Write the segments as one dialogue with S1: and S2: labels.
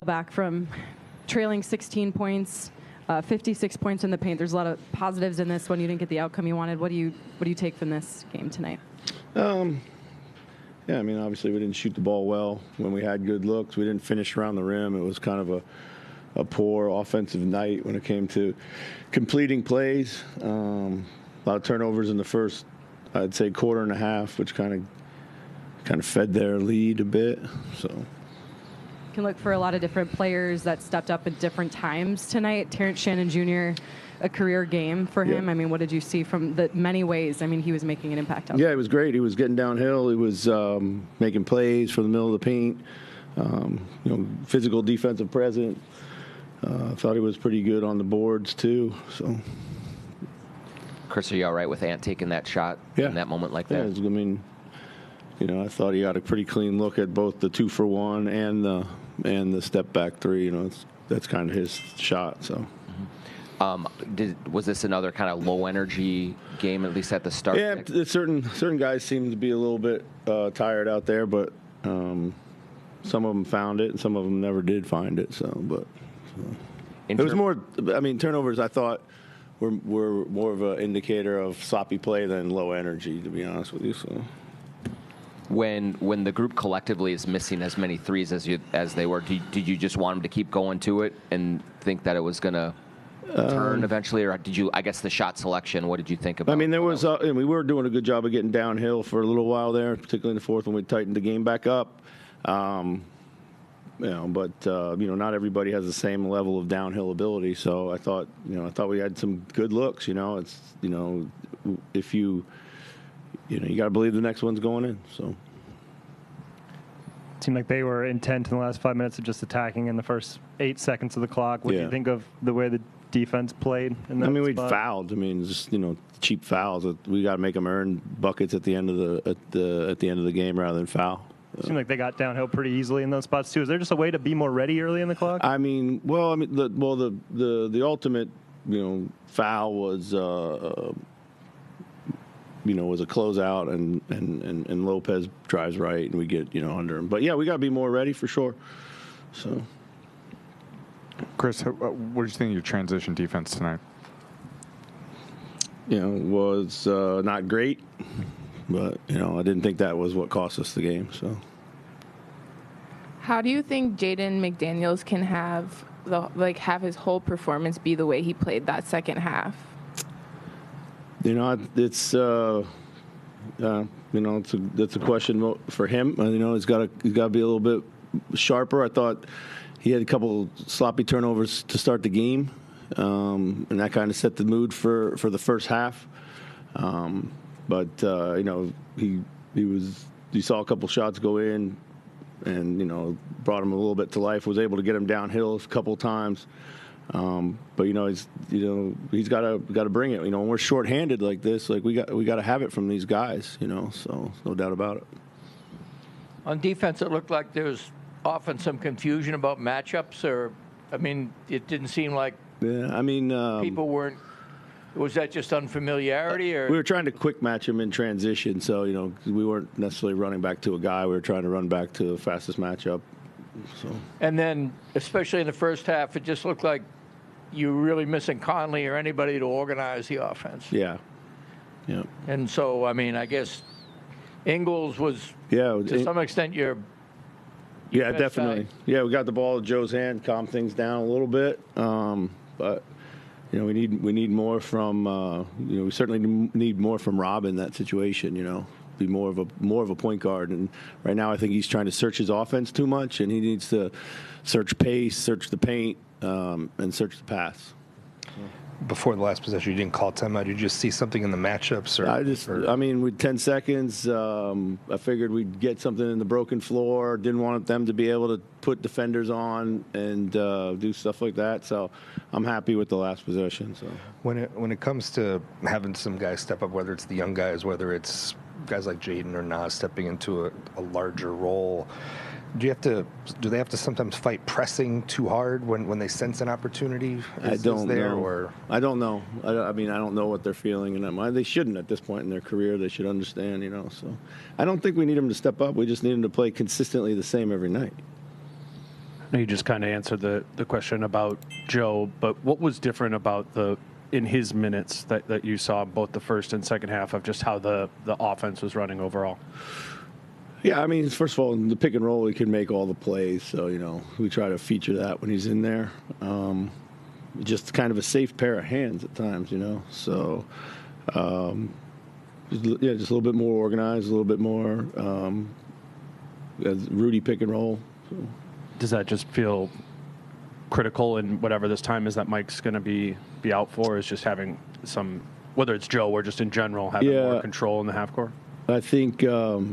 S1: back from trailing 16 points, 56 points in the paint. There's a lot of positives in this one. You didn't get the outcome you wanted. What do you take from this game tonight?
S2: Yeah, I mean, obviously we didn't shoot the ball well when we had good looks. We didn't finish around the rim. It was kind of a poor offensive night when it came to completing plays. A lot of turnovers in the first, I'd say, quarter and a half, which kind of fed their lead a bit. So
S1: can look for a lot of different players that stepped up at different times tonight. Terrence Shannon Jr., a career game for him. Yeah. I mean, what did you see from the many ways? I mean, he was making an impact.
S2: Yeah, it was great. He was getting downhill. He was making plays from the middle of the paint. Physical defensive presence. Thought he was pretty good on the boards too. So,
S3: Chris, are you all right with Ant taking that shot in that moment like that?
S2: Yeah, I mean, I thought he got a pretty clean look at both the 2-for-1 and the step back three. That's kind of his shot. So.
S3: Was this another kind of low energy game, at least at the start?
S2: Yeah, certain guys seem to be a little bit tired out there, but some of them found it and some of them never did find it. It was more. I mean, turnovers I thought were more of an indicator of sloppy play than low energy, to be honest with you. So.
S3: When the group collectively is missing as many threes as they were, did you just want them to keep going to it and think that it was going to turn eventually, or did you? I guess the shot selection. What did you think about?
S2: I mean, we were doing a good job of getting downhill for a little while there, particularly in the fourth when we tightened the game back up. But not everybody has the same level of downhill ability. So I thought we had some good looks. If you got to believe the next one's going in. So.
S4: It seemed like they were intent in the last 5 minutes of just attacking in the first 8 seconds of the clock. What do you think of the way the defense played in that
S2: we fouled. I mean, just cheap fouls. We got to make them earn buckets at the end of the game rather than foul.
S4: It seemed like they got downhill pretty easily in those spots too. Is there just a way to be more ready early in the clock?
S2: The ultimate foul was was a closeout and Lopez drives right and we get under him. But yeah, we got to be more ready for sure. So.
S5: Chris, what did you think of your transition defense tonight?
S2: Was not great, but I didn't think that was what cost us the game. So,
S6: how do you think Jaden McDaniels can have his whole performance be the way he played that second half?
S2: It's that's a question for him. He's got to be a little bit sharper. I thought. He had a couple sloppy turnovers to start the game, and that kind of set the mood for the first half. He saw a couple shots go in, and brought him a little bit to life. Was able to get him downhill a couple times, but he's got to bring it. When we're shorthanded like this, we got to have it from these guys. So no doubt about it.
S7: On defense, it looked like there was often some confusion about matchups, it didn't seem like people weren't. Was that just unfamiliarity, or
S2: we were trying to quick match him in transition? So we weren't necessarily running back to a guy. We were trying to run back to the fastest matchup. So.
S7: And then, especially in the first half, it just looked like you were really missing Conley or anybody to organize the offense.
S2: Yeah.
S7: And so, I guess Ingles was to some extent your.
S2: Yeah, definitely. Yeah, we got the ball at Joe's hand, calm things down a little bit. But we need more from. We certainly need more from Rob in that situation. Be more of a point guard. And right now, I think he's trying to search his offense too much, and he needs to search pace, search the paint, and search the pass.
S8: Before the last possession, you didn't call timeout. Did you just see something in the matchups?
S2: With 10 seconds, I figured we'd get something in the broken floor. Didn't want them to be able to put defenders on and do stuff like that. So I'm happy with the last possession. So
S8: when it comes to having some guys step up, whether it's the young guys, whether it's guys like Jaden or Nas stepping into a larger role, do they have to sometimes fight pressing too hard when they sense an opportunity?
S2: I don't know. I don't know. I don't know what they're feeling in that mind. They shouldn't at this point in their career. They should understand, So I don't think we need them to step up. We just need them to play consistently the same every night.
S9: I know you just kind of answered the question about Joe, but what was different about in his minutes that you saw both the first and second half of just how the offense was running overall?
S2: Yeah, I mean, first of all, in the pick and roll, he can make all the plays. So, we try to feature that when he's in there. Just kind of a safe pair of hands at times, So, just a little bit more organized, a little bit more Rudy pick and roll. So.
S9: Does that just feel critical in whatever this time is that Mike's going to be out for, is just having some, whether it's Joe or just in general, having more control in the half court?
S2: I think, for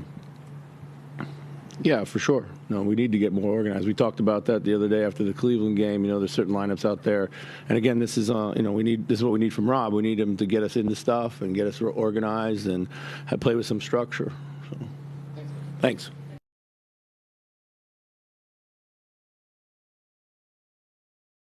S2: sure. No, we need to get more organized. We talked about that the other day after the Cleveland game. There's certain lineups out there, and again, this is this is what we need from Rob. We need him to get us into stuff and get us organized and play with some structure. So, thanks.